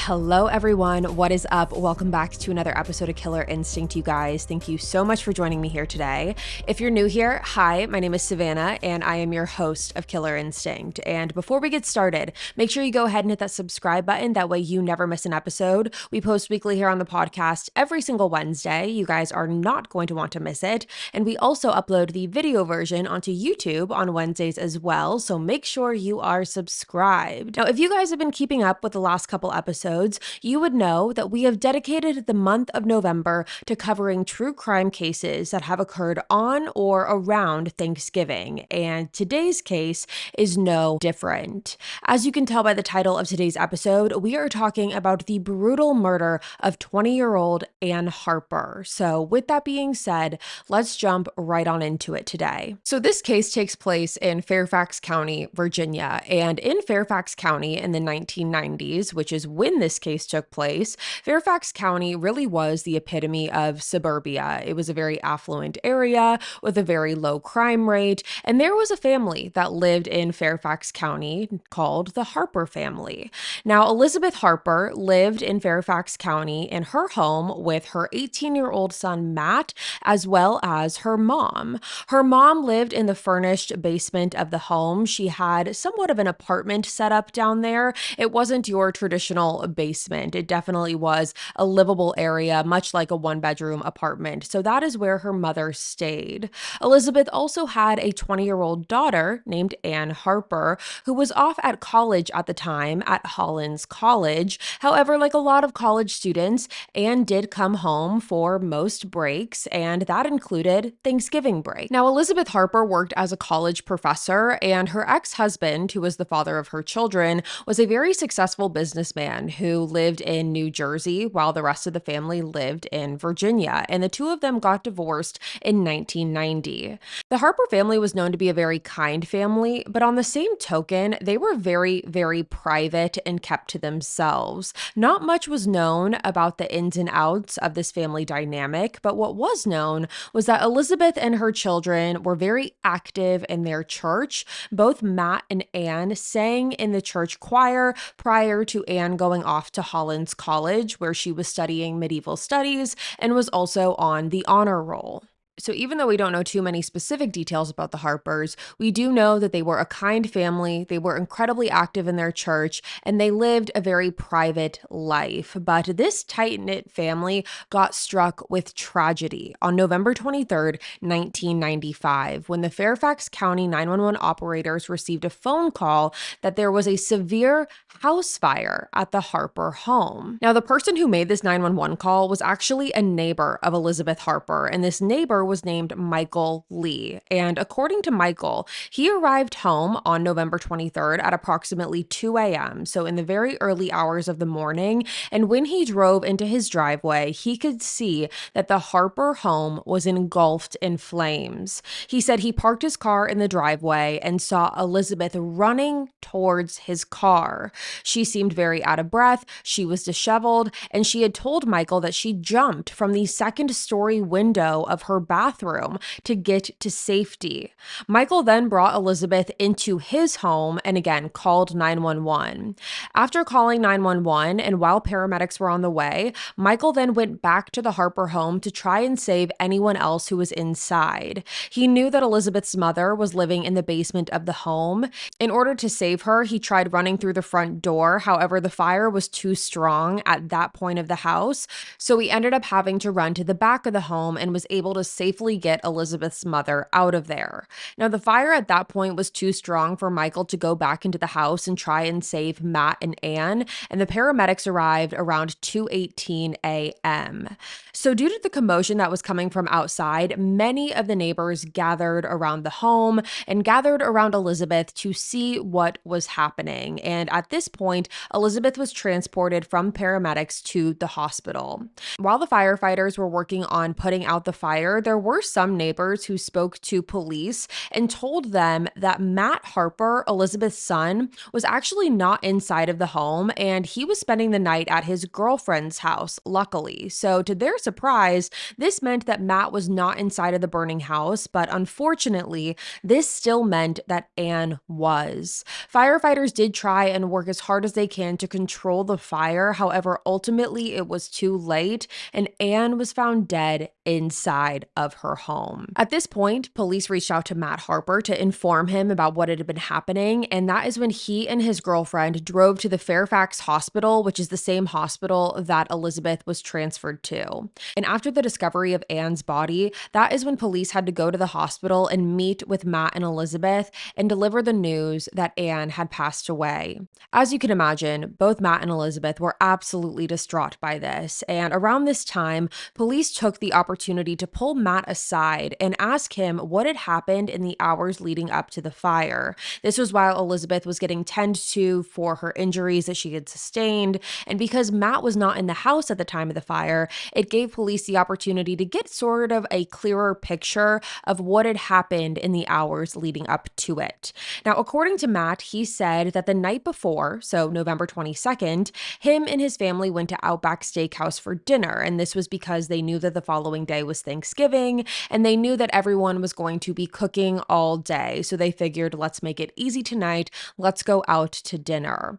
Hello everyone, what is up? Welcome back to another episode of Killer Instinct, you guys. Thank you so much for joining me here today. If you're new here, hi, my name is Savannah and I am your host of Killer Instinct. And before we get started, make sure you go ahead and hit that subscribe button. That way you never miss an episode. We post weekly here on the podcast every single Wednesday. You guys are not going to want to miss it. And we also upload the video version onto YouTube on Wednesdays as well. So make sure you are subscribed. Now, if you guys have been keeping up with the last couple episodes, you would know that we have dedicated the month of November to covering true crime cases that have occurred on or around Thanksgiving, and today's case is no different. As you can tell by the title of today's episode, we are talking about the brutal murder of 20-year-old Ann Harper. So with that being said, let's jump right on into it today. So this case takes place in Fairfax County, Virginia, and in Fairfax County in the 1990s, which is when this case took place, Fairfax County really was the epitome of suburbia. It was a very affluent area with a very low crime rate, and there was a family that lived in Fairfax County called the Harper family. Now, Elizabeth Harper lived in Fairfax County in her home with her 18-year-old son, Matt, as well as her mom. Her mom lived in the furnished basement of the home. She had somewhat of an apartment set up down there. It wasn't your traditional basement. It definitely was a livable area, much like a one-bedroom apartment. So that is where her mother stayed. Elizabeth also had a 20-year-old daughter named Ann Harper, who was off at college at the time at Hollins College. However, like a lot of college students, Ann did come home for most breaks, and that included Thanksgiving break. Now, Elizabeth Harper worked as a college professor, and her ex-husband, who was the father of her children, was a very successful businessman who lived in New Jersey while the rest of the family lived in Virginia, and the two of them got divorced in 1990. The Harper family was known to be a very kind family, but on the same token, they were very, very private and kept to themselves. Not much was known about the ins and outs of this family dynamic, but what was known was that Elizabeth and her children were very active in their church. Both Matt and Ann sang in the church choir prior to Ann going off to Hollins College, where she was studying medieval studies and was also on the honor roll. So even though we don't know too many specific details about the Harpers, we do know that they were a kind family, they were incredibly active in their church, and they lived a very private life. But this tight-knit family got struck with tragedy on November 23rd, 1995, when the Fairfax County 911 operators received a phone call that there was a severe house fire at the Harper home. Now, the person who made this 911 call was actually a neighbor of Elizabeth Harper, and this neighbor was named Michael Lee. And according to Michael, he arrived home on November 23rd at approximately 2 a.m., so in the very early hours of the morning, and when he drove into his driveway, he could see that the Harper home was engulfed in flames. He said he parked his car in the driveway and saw Elizabeth running towards his car. She seemed very out of breath, she was disheveled, and she had told Michael that she jumped from the second-story window of her bathroom to get to safety. Michael then brought Elizabeth into his home and again called 911. After calling 911 and while paramedics were on the way, Michael then went back to the Harper home to try and save anyone else who was inside. He knew that Elizabeth's mother was living in the basement of the home. In order to save her, he tried running through the front door. However, the fire was too strong at that point of the house, so he ended up having to run to the back of the home and was able to safely get Elizabeth's mother out of there. Now, the fire at that point was too strong for Michael to go back into the house and try and save Matt and Ann, and the paramedics arrived around 2:18 a.m. So due to the commotion that was coming from outside, many of the neighbors gathered around the home and gathered around Elizabeth to see what was happening. And at this point, Elizabeth was transported from paramedics to the hospital. While the firefighters were working on putting out the fire, there were some neighbors who spoke to police and told them that Matt Harper, Elizabeth's son, was actually not inside of the home and he was spending the night at his girlfriend's house, luckily. So, to their surprise, this meant that Matt was not inside of the burning house, but unfortunately, this still meant that Anne was. Firefighters did try and work as hard as they can to control the fire. However, ultimately, it was too late, and Anne was found dead inside of her home. At this point, police reached out to Matt Harper to inform him about what had been happening, and that is when he and his girlfriend drove to the Fairfax hospital, which is the same hospital that Elizabeth was transferred to. And after the discovery of Anne's body, that is when police had to go to the hospital and meet with Matt and Elizabeth and deliver the news that Anne had passed away. As you can imagine, both Matt and Elizabeth were absolutely distraught by this, and around this time, police took the opportunity to pull Matt aside and ask him what had happened in the hours leading up to the fire. This was while Elizabeth was getting tended to for her injuries that she had sustained, and because Matt was not in the house at the time of the fire, it gave police the opportunity to get sort of a clearer picture of what had happened in the hours leading up to it. Now, according to Matt, he said that the night before, so November 22nd, him and his family went to Outback Steakhouse for dinner, and this was because they knew that the following day was Thanksgiving, and they knew that everyone was going to be cooking all day, so they figured, let's make it easy tonight, let's go out to dinner.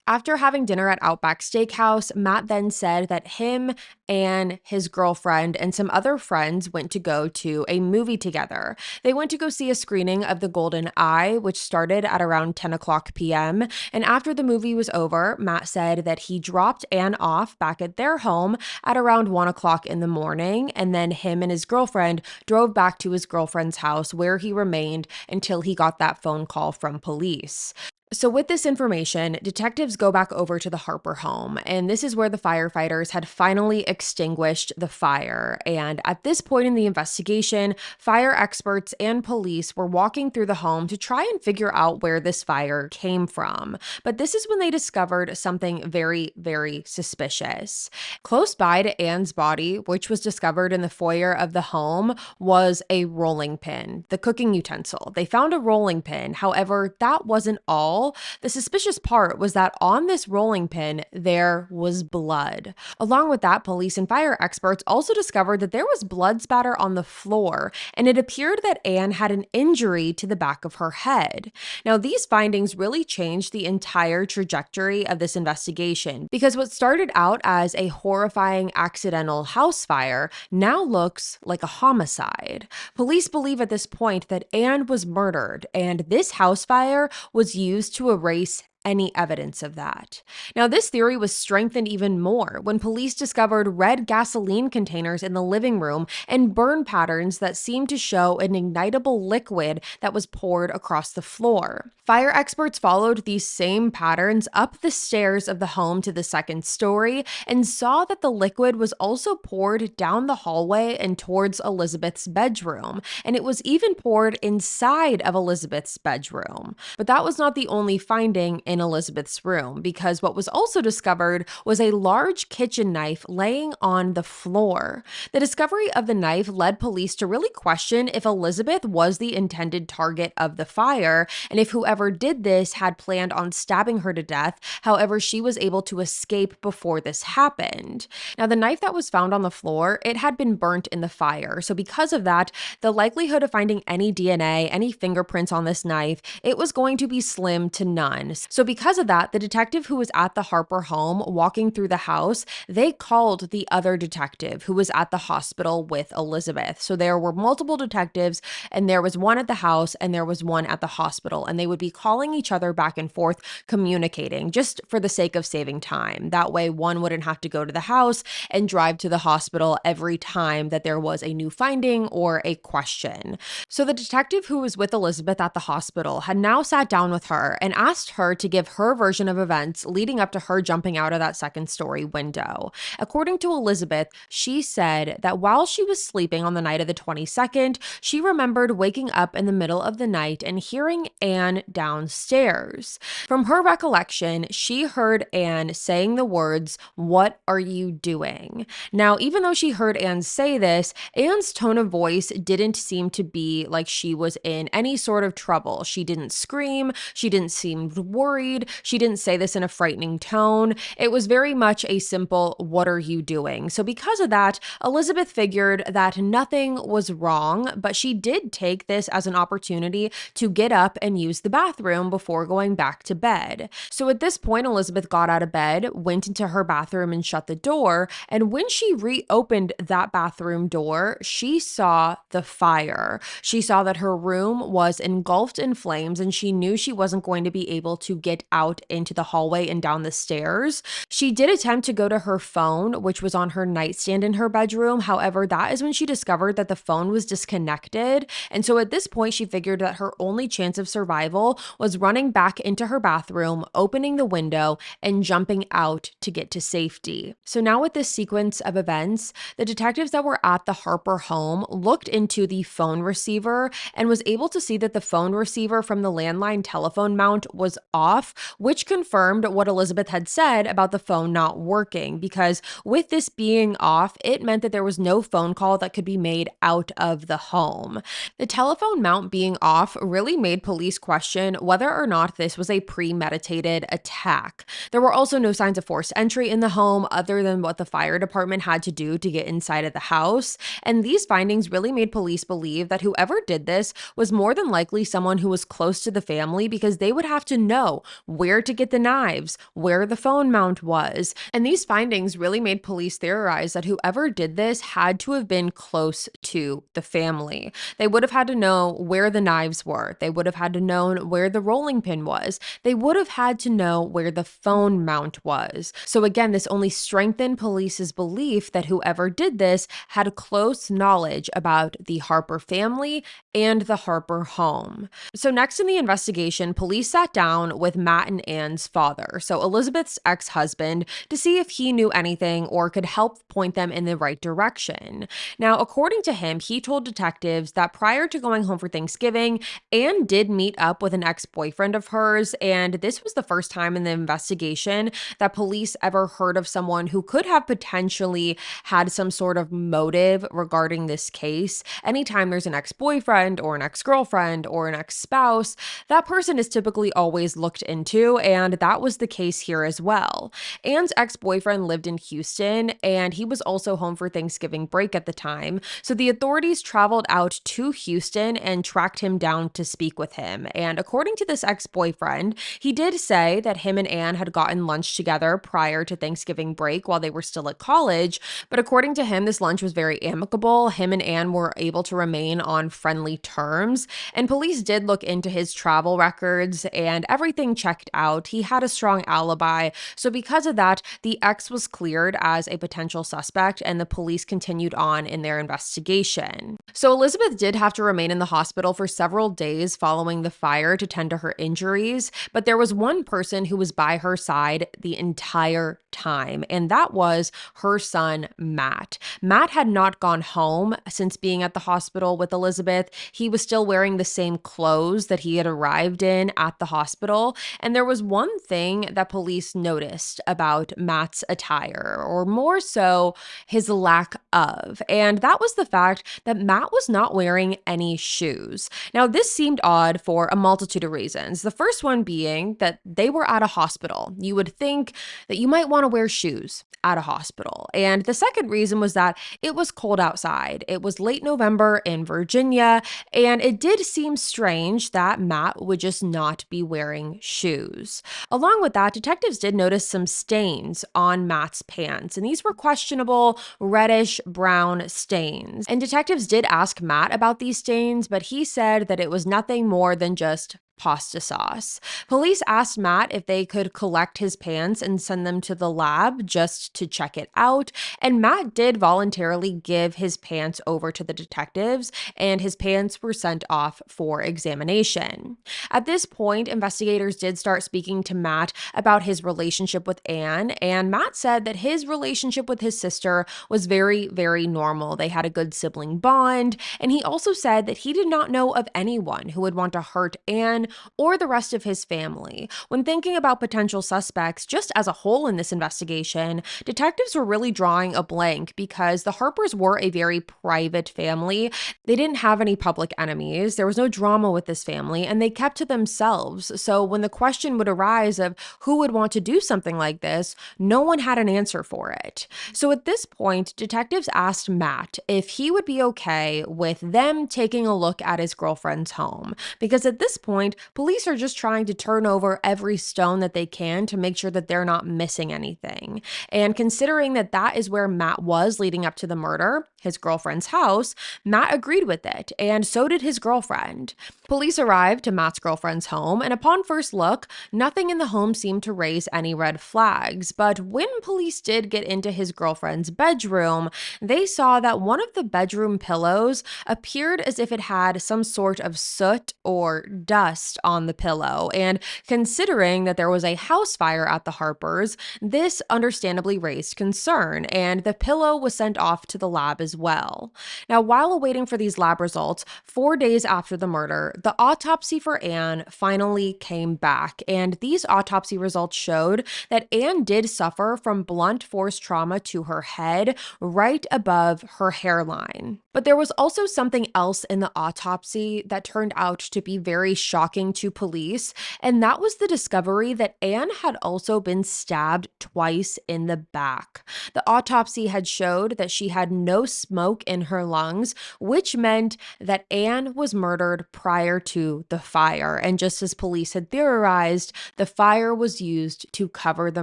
After having dinner at Outback Steakhouse, Matt then said that him and his girlfriend and some other friends went to go to a movie together. They went to go see a screening of The Golden Eye, which started at around 10 o'clock p.m. And after the movie was over, Matt said that he dropped Anne off back at their home at around 1 o'clock in the morning, and then him and his girlfriend drove back to his girlfriend's house where he remained until he got that phone call from police. So with this information, detectives go back over to the Harper home, and this is where the firefighters had finally extinguished the fire. And at this point in the investigation, fire experts and police were walking through the home to try and figure out where this fire came from. But this is when they discovered something very, very suspicious. Close by to Anne's body, which was discovered in the foyer of the home, was a rolling pin, the cooking utensil. They found a rolling pin. However, that wasn't all. The suspicious part was that on this rolling pin, there was blood. Along with that, police and fire experts also discovered that there was blood spatter on the floor, and it appeared that Anne had an injury to the back of her head. Now, these findings really changed the entire trajectory of this investigation, because what started out as a horrifying accidental house fire now looks like a homicide. Police believe at this point that Anne was murdered, and this house fire was used to erase any evidence of that. Now, this theory was strengthened even more when police discovered red gasoline containers in the living room and burn patterns that seemed to show an ignitable liquid that was poured across the floor. Fire experts followed these same patterns up the stairs of the home to the second story and saw that the liquid was also poured down the hallway and towards Elizabeth's bedroom, and it was even poured inside of Elizabeth's bedroom. But that was not the only finding in Elizabeth's room, because what was also discovered was a large kitchen knife laying on the floor. The discovery of the knife led police to really question if Elizabeth was the intended target of the fire, and if whoever did this had planned on stabbing her to death. However, she was able to escape before this happened. Now, the knife that was found on the floor, it had been burnt in the fire, so because of that, the likelihood of finding any DNA, any fingerprints on this knife, it was going to be slim to none. So because of that, the detective who was at the Harper home walking through the house, they called the other detective who was at the hospital with Elizabeth. So there were multiple detectives, and there was one at the house and there was one at the hospital, and they would be calling each other back and forth, communicating just for the sake of saving time. That way, one wouldn't have to go to the house and drive to the hospital every time that there was a new finding or a question. So the detective who was with Elizabeth at the hospital had now sat down with her and asked her to give her version of events leading up to her jumping out of that second story window. According to Elizabeth, she said that while she was sleeping on the night of the 22nd, she remembered waking up in the middle of the night and hearing Anne downstairs. From her recollection, she heard Anne saying the words, "What are you doing?" Now, even though she heard Anne say this, Anne's tone of voice didn't seem to be like she was in any sort of trouble. She didn't scream. She didn't seem worried. She didn't say this in a frightening tone. It was very much a simple, "What are you doing?" So because of that, Elizabeth figured that nothing was wrong, but she did take this as an opportunity to get up and use the bathroom before going back to bed. So at this point, Elizabeth got out of bed, went into her bathroom and shut the door, and when she reopened that bathroom door, she saw the fire. She saw that her room was engulfed in flames, and she knew she wasn't going to be able to get out into the hallway and down the stairs. She did attempt to go to her phone, which was on her nightstand in her bedroom. However, that is when she discovered that the phone was disconnected. And so at this point, she figured that her only chance of survival was running back into her bathroom, opening the window, and jumping out to get to safety. So now with this sequence of events, the detectives that were at the Harper home looked into the phone receiver and was able to see that the phone receiver from the landline telephone mount was off, which confirmed what Elizabeth had said about the phone not working, because with this being off, it meant that there was no phone call that could be made out of the home. The telephone mount being off really made police question whether or not this was a premeditated attack. There were also no signs of forced entry in the home other than what the fire department had to do to get inside of the house, and these findings really made police believe that whoever did this was more than likely someone who was close to the family, because they would have to know where to get the knives, where the phone mount was. And these findings really made police theorize that whoever did this had to have been close to the family. They would have had to know where the knives were. They would have had to know where the rolling pin was. They would have had to know where the phone mount was. So again, this only strengthened police's belief that whoever did this had close knowledge about the Harper family and the Harper home. So next in the investigation, police sat down with Matt and Anne's father, so Elizabeth's ex-husband, to see if he knew anything or could help point them in the right direction. Now, according to him, he told detectives that prior to going home for Thanksgiving, Anne did meet up with an ex-boyfriend of hers, and this was the first time in the investigation that police ever heard of someone who could have potentially had some sort of motive regarding this case. Anytime there's an ex-boyfriend or an ex-girlfriend or an ex-spouse, that person is typically always looked into, and that was the case here as well. Anne's ex-boyfriend lived in Houston, and he was also home for Thanksgiving break at the time, so the authorities traveled out to Houston and tracked him down to speak with him. And according to this ex-boyfriend, he did say that him and Anne had gotten lunch together prior to Thanksgiving break while they were still at college, but according to him, this lunch was very amicable. Him and Anne were able to remain on friendly terms, and police did look into his travel records and everything checked out. He had a strong alibi, so because of that, the ex was cleared as a potential suspect, and the police continued on in their investigation. So Elizabeth did have to remain in the hospital for several days following the fire to tend to her injuries, but there was one person who was by her side the entire time, and that was her son, Matt. Matt had not gone home since being at the hospital with Elizabeth. He was still wearing the same clothes that he had arrived in at the hospital, and there was one thing that police noticed about Matt's attire, or more so his lack of, and that was the fact that Matt was not wearing any shoes. Now, this seemed odd for a multitude of reasons. The first one being that they were at a hospital. You would think that you might want to wear shoes at a hospital. And the second reason was that it was cold outside. It was late November in Virginia, and it did seem strange that Matt would just not be wearing shoes. Along with that, detectives did notice some stains on Matt's pants, and these were questionable reddish brown stains. And detectives did ask Matt about these stains, but he said that it was nothing more than just pasta sauce. Police asked Matt if they could collect his pants and send them to the lab just to check it out, and Matt did voluntarily give his pants over to the detectives, and his pants were sent off for examination. At this point, investigators did start speaking to Matt about his relationship with Anne, and Matt said that his relationship with his sister was very, very normal. They had a good sibling bond, and he also said that he did not know of anyone who would want to hurt Anne or the rest of his family. When thinking about potential suspects just as a whole in this investigation, detectives were really drawing a blank because the Harpers were a very private family. They didn't have any public enemies. There was no drama with this family, and they kept to themselves. So when the question would arise of who would want to do something like this, no one had an answer for it. So at this point, detectives asked Matt if he would be okay with them taking a look at his girlfriend's home, because at this point, police are just trying to turn over every stone that they can to make sure that they're not missing anything. And considering that that is where Matt was leading up to the murder, his girlfriend's house, Matt agreed with it, and so did his girlfriend. Police arrived to Matt's girlfriend's home, and upon first look, nothing in the home seemed to raise any red flags. But when police did get into his girlfriend's bedroom, they saw that one of the bedroom pillows appeared as if it had some sort of soot or dust on the pillow. And considering that there was a house fire at the Harpers, this understandably raised concern, and the pillow was sent off to the lab as well. Now, while awaiting for these lab results, 4 days after the murder, the autopsy for Anne finally came back, and these autopsy results showed that Anne did suffer from blunt force trauma to her head right above her hairline. But there was also something else in the autopsy that turned out to be very shocking to police, and that was the discovery that Anne had also been stabbed twice in the back. The autopsy had showed that she had no smoke in her lungs, which meant that Anne was murdered prior to the fire. And just as police had theorized, the fire was used to cover the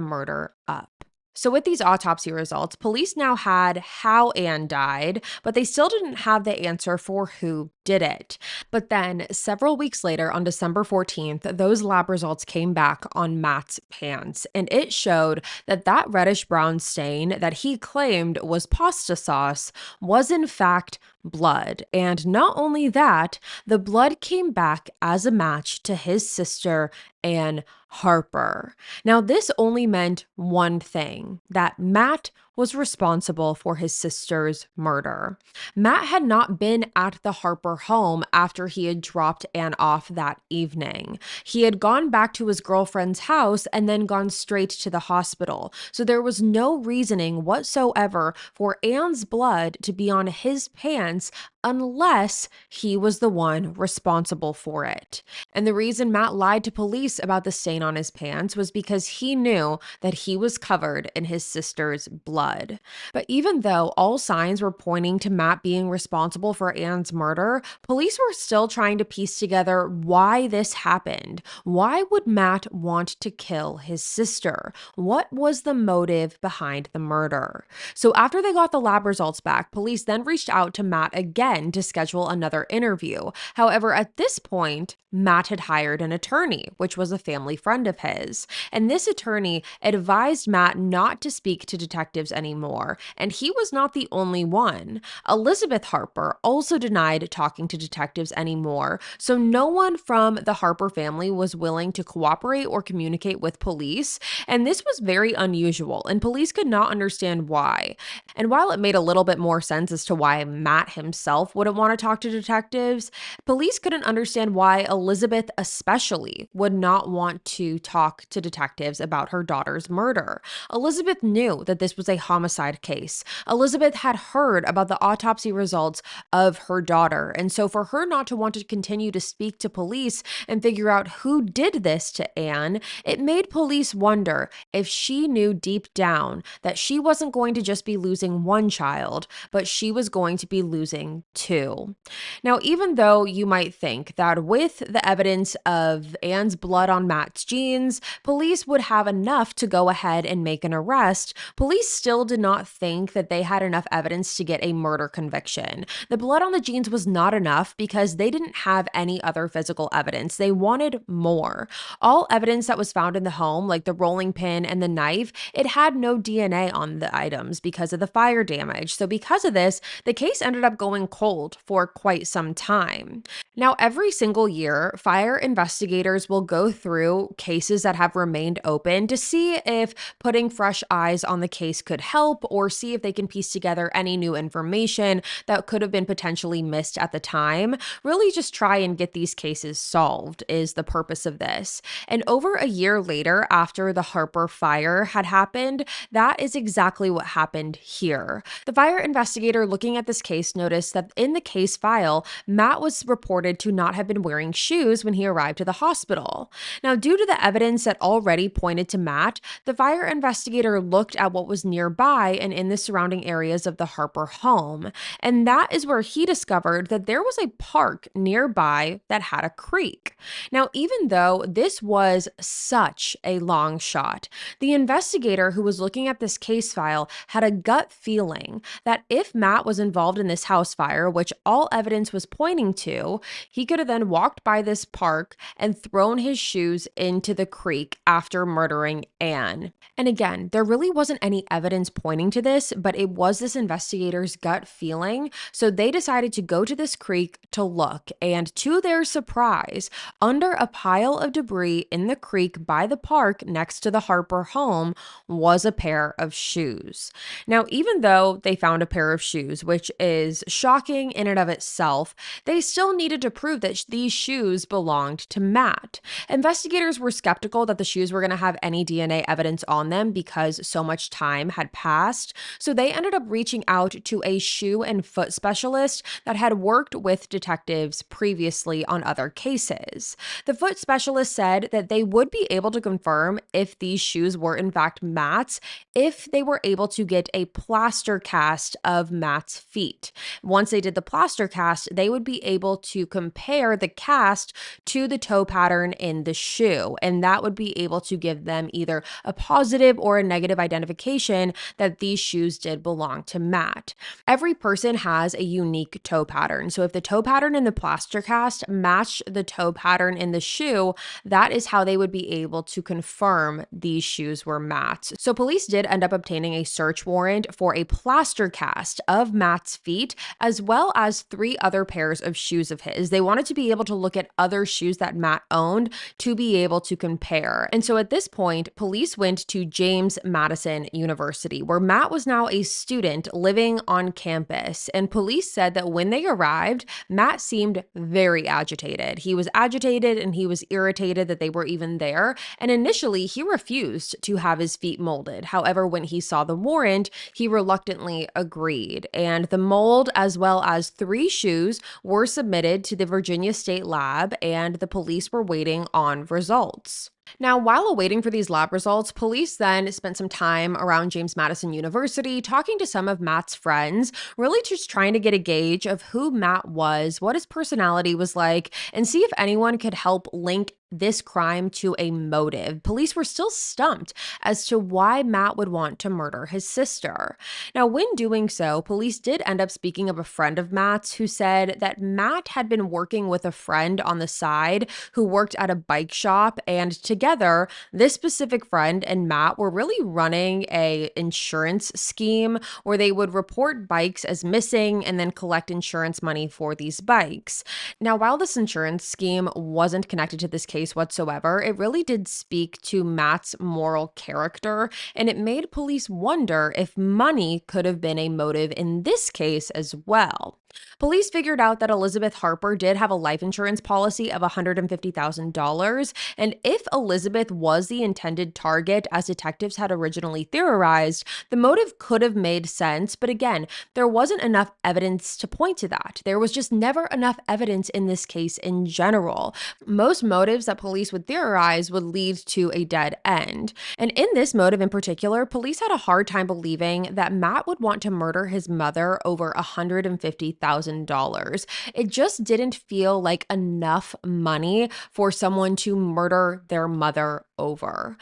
murder up. So with these autopsy results, police now had how Anne died, but they still didn't have the answer for who did it. But then several weeks later, on December 14th, those lab results came back on Matt's pants, and it showed that that reddish brown stain that he claimed was pasta sauce was in fact blood. And not only that, the blood came back as a match to his sister, Anne Harper. Now, this only meant one thing, that Matt was responsible for his sister's murder. Matt had not been at the Harper home after he had dropped Anne off that evening. He had gone back to his girlfriend's house and then gone straight to the hospital. So there was no reasoning whatsoever for Anne's blood to be on his pants unless he was the one responsible for it. And the reason Matt lied to police about the stain on his pants was because he knew that he was covered in his sister's blood. But even though all signs were pointing to Matt being responsible for Anne's murder, police were still trying to piece together why this happened. Why would Matt want to kill his sister? What was the motive behind the murder? So after they got the lab results back, police then reached out to Matt again to schedule another interview. However, at this point, Matt had hired an attorney, which was a family friend of his. And this attorney advised Matt not to speak to detectives anymore. And he was not the only one. Elizabeth Harper also denied talking to detectives anymore. So no one from the Harper family was willing to cooperate or communicate with police. And this was very unusual, and police could not understand why. And while it made a little bit more sense as to why Matt himself wouldn't want to talk to detectives, police couldn't understand why Elizabeth especially would not want to talk to detectives about her daughter's murder. Elizabeth knew that this was a homicide case. Elizabeth had heard about the autopsy results of her daughter, and so for her not to want to continue to speak to police and figure out who did this to Anne, it made police wonder if she knew deep down that she wasn't going to just be losing one child, but she was going to be losing losing too. Now, even though you might think that with the evidence of Anne's blood on Matt's jeans, police would have enough to go ahead and make an arrest, police still did not think that they had enough evidence to get a murder conviction. The blood on the jeans was not enough because they didn't have any other physical evidence. They wanted more. All evidence that was found in the home, like the rolling pin and the knife, it had no DNA on the items because of the fire damage. So because of this, the case ended up going cold for quite some time. Now, every single year, fire investigators will go through cases that have remained open to see if putting fresh eyes on the case could help, or see if they can piece together any new information that could have been potentially missed at the time. Really just try and get these cases solved is the purpose of this. And over a year later, after the Harper fire had happened, that is exactly what happened here. The fire investigator looking at this case noticed that in the case file, Matt was reported to not have been wearing shoes when he arrived to the hospital. Now, due to the evidence that already pointed to Matt, the fire investigator looked at what was nearby and in the surrounding areas of the Harper home. And that is where he discovered that there was a park nearby that had a creek. Now, even though this was such a long shot, the investigator who was looking at this case file had a gut feeling that if Matt was involved in this house fire, which all evidence was pointing to, he could have then walked by this park and thrown his shoes into the creek after murdering Anne. And again, there really wasn't any evidence pointing to this, but it was this investigator's gut feeling. So they decided to go to this creek to look. And to their surprise, under a pile of debris in the creek by the park next to the Harper home was a pair of shoes. Now, even though they found a pair of shoes, which is shocking in and of itself, they still needed to prove that these shoes belonged to Matt. Investigators were skeptical that the shoes were going to have any DNA evidence on them because so much time had passed. So they ended up reaching out to a shoe and foot specialist that had worked with detectives previously on other cases. The foot specialist said that they would be able to confirm if these shoes were in fact Matt's if they were able to get a plaster cast of Matt's feet. Once they did the plaster cast, they would be able to compare the cast to the toe pattern in the shoe, and that would be able to give them either a positive or a negative identification that these shoes did belong to Matt. Every person has a unique toe pattern, so if the toe pattern in the plaster cast matched the toe pattern in the shoe, that is how they would be able to confirm these shoes were Matt's. So police did end up obtaining a search warrant for a plaster cast of Matt's feet, as well as 3 other pairs of shoes of his. They wanted to be able to look at other shoes that Matt owned to be able to compare. And so at this point, police went to James Madison University, where Matt was now a student living on campus. And police said that when they arrived, Matt seemed very agitated. He was agitated and he was irritated that they were even there. And initially, he refused to have his feet molded. However, when he saw the warrant, he reluctantly agreed. And the mold, as well as 3 shoes, were submitted to the Virginia State Lab, and the police were waiting on results. Now, while awaiting for these lab results, police then spent some time around James Madison University talking to some of Matt's friends, really just trying to get a gauge of who Matt was, what his personality was like, and see if anyone could help link this crime to a motive. Police were still stumped as to why Matt would want to murder his sister. Now, when doing so, police did end up speaking of a friend of Matt's who said that Matt had been working with a friend on the side who worked at a bike shop, and together, this specific friend and Matt were really running a insurance scheme where they would report bikes as missing and then collect insurance money for these bikes. Now, while this insurance scheme wasn't connected to this case whatsoever, it really did speak to Matt's moral character, and it made police wonder if money could have been a motive in this case as well. Police figured out that Elizabeth Harper did have a life insurance policy of $150,000, and if Elizabeth was the intended target, as detectives had originally theorized, the motive could have made sense, but again, there wasn't enough evidence to point to that. There was just never enough evidence in this case in general. Most motives that police would theorize would lead to a dead end. And in this motive in particular, police had a hard time believing that Matt would want to murder his mother over $150,000. $50,000. It just didn't feel like enough money for someone to murder their mother over.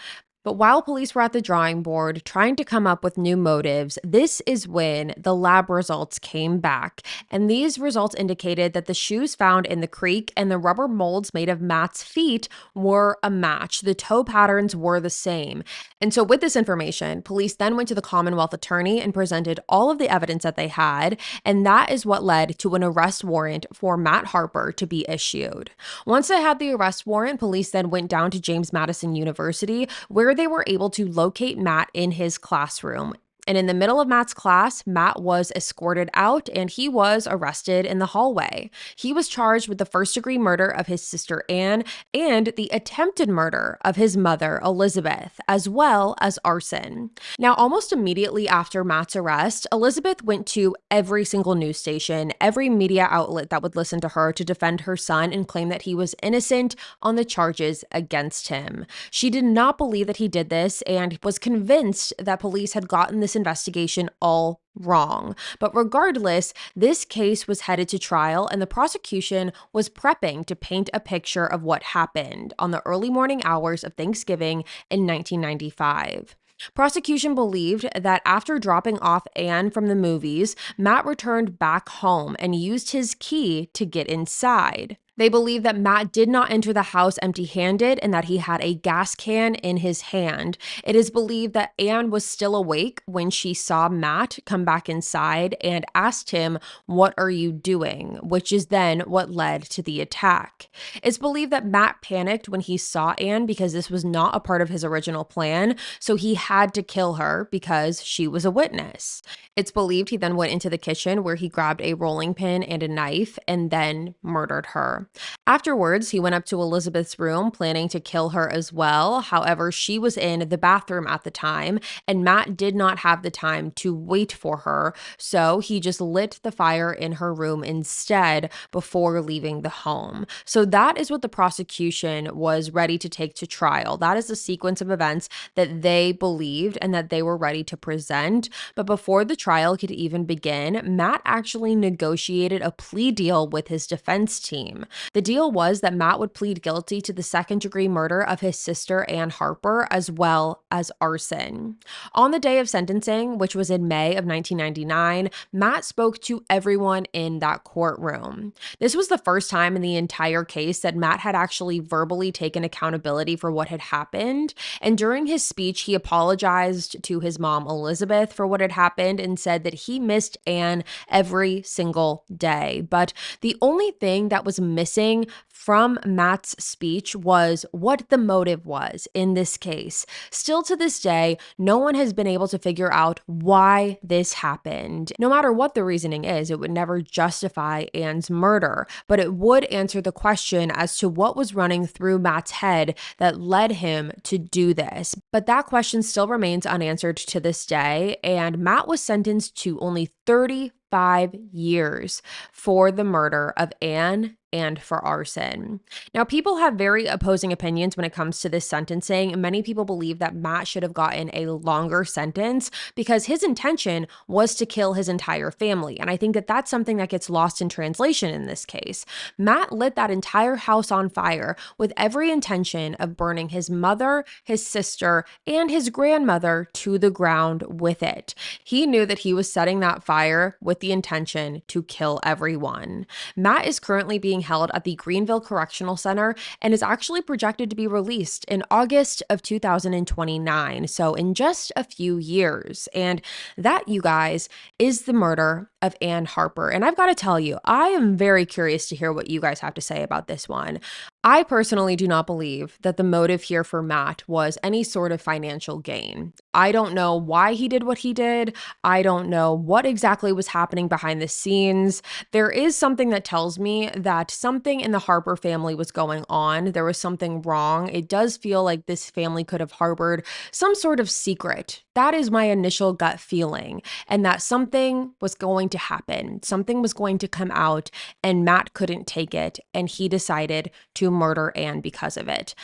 But while police were at the drawing board trying to come up with new motives, this is when the lab results came back. And these results indicated that the shoes found in the creek and the rubber molds made of Matt's feet were a match. The toe patterns were the same. And so with this information, police then went to the Commonwealth attorney and presented all of the evidence that they had. And that is what led to an arrest warrant for Matt Harper to be issued. Once they had the arrest warrant, police then went down to James Madison University, where they were able to locate Matt in his classroom. And in the middle of Matt's class, Matt was escorted out and he was arrested in the hallway. He was charged with the first-degree murder of his sister Anne and the attempted murder of his mother, Elizabeth, as well as arson. Now, almost immediately after Matt's arrest, Elizabeth went to every single news station, every media outlet that would listen to her to defend her son and claim that he was innocent on the charges against him. She did not believe that he did this and was convinced that police had gotten this investigation all wrong. But regardless, this case was headed to trial and the prosecution was prepping to paint a picture of what happened on the early morning hours of Thanksgiving in 1995. Prosecution believed that after dropping off Anne from the movies, Matt returned back home and used his key to get inside. They believe that Matt did not enter the house empty-handed and that he had a gas can in his hand. It is believed that Anne was still awake when she saw Matt come back inside and asked him, "What are you doing?" which is then what led to the attack. It's believed that Matt panicked when he saw Anne because this was not a part of his original plan, so he had to kill her because she was a witness. It's believed he then went into the kitchen where he grabbed a rolling pin and a knife and then murdered her. Afterwards, he went up to Elizabeth's room, planning to kill her as well. However, she was in the bathroom at the time, and Matt did not have the time to wait for her, so he just lit the fire in her room instead before leaving the home. So that is what the prosecution was ready to take to trial. That is the sequence of events that they believed and that they were ready to present. But before the trial could even begin, Matt actually negotiated a plea deal with his defense team. The deal was that Matt would plead guilty to the second-degree murder of his sister Anne Harper, as well as arson. On the day of sentencing, which was in May of 1999, Matt spoke to everyone in that courtroom. This was the first time in the entire case that Matt had actually verbally taken accountability for what had happened, and during his speech, he apologized to his mom, Elizabeth, for what had happened and said that he missed Anne every single day. But the only thing that was missing from Matt's speech was what the motive was in this case. Still to this day, no one has been able to figure out why this happened. No matter what the reasoning is, it would never justify Anne's murder, but it would answer the question as to what was running through Matt's head that led him to do this. But that question still remains unanswered to this day, and Matt was sentenced to only 35 years for the murder of Anne and for arson. Now, people have very opposing opinions when it comes to this sentencing. Many people believe that Matt should have gotten a longer sentence because his intention was to kill his entire family. And I think that that's something that gets lost in translation in this case. Matt lit that entire house on fire with every intention of burning his mother, his sister, and his grandmother to the ground with it. He knew that he was setting that fire with the intention to kill everyone. Matt is currently being held at the Greenville Correctional Center and is actually projected to be released in August of 2029, so in just a few years. And that, you guys, is the murder of Anne Harper. And I've got to tell you, I am very curious to hear what you guys have to say about this one. I personally do not believe that the motive here for Matt was any sort of financial gain. I don't know why he did what he did. I don't know what exactly was happening behind the scenes. There is something that tells me that something in the Harper family was going on. There was something wrong. It does feel like this family could have harbored some sort of secret. That is my initial gut feeling, and that something was going to happen. Something was going to come out, and Matt couldn't take it, and he decided to murder Anne because of it.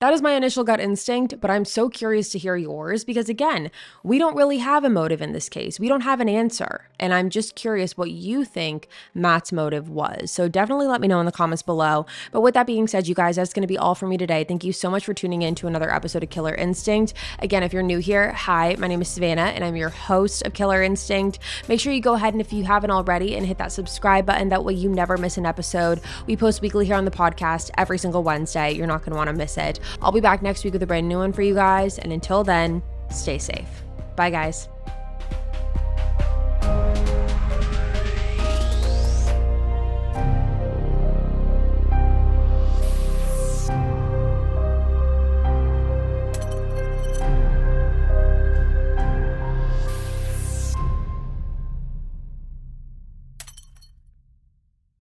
That is my initial gut instinct, but I'm so curious to hear yours because, again, we don't really have a motive in this case. We don't have an answer. And I'm just curious what you think Matt's motive was. So definitely let me know in the comments below. But with that being said, you guys, that's going to be all for me today. Thank you so much for tuning in to another episode of Killer Instinct. Again, if you're new here, hi, my name is Savannah and I'm your host of Killer Instinct. Make sure you go ahead and if you haven't already and hit that subscribe button. That way you never miss an episode. We post weekly here on the podcast every single Wednesday. You're not going to want to miss it. I'll be back next week with a brand new one for you guys. And until then, stay safe. Bye, guys.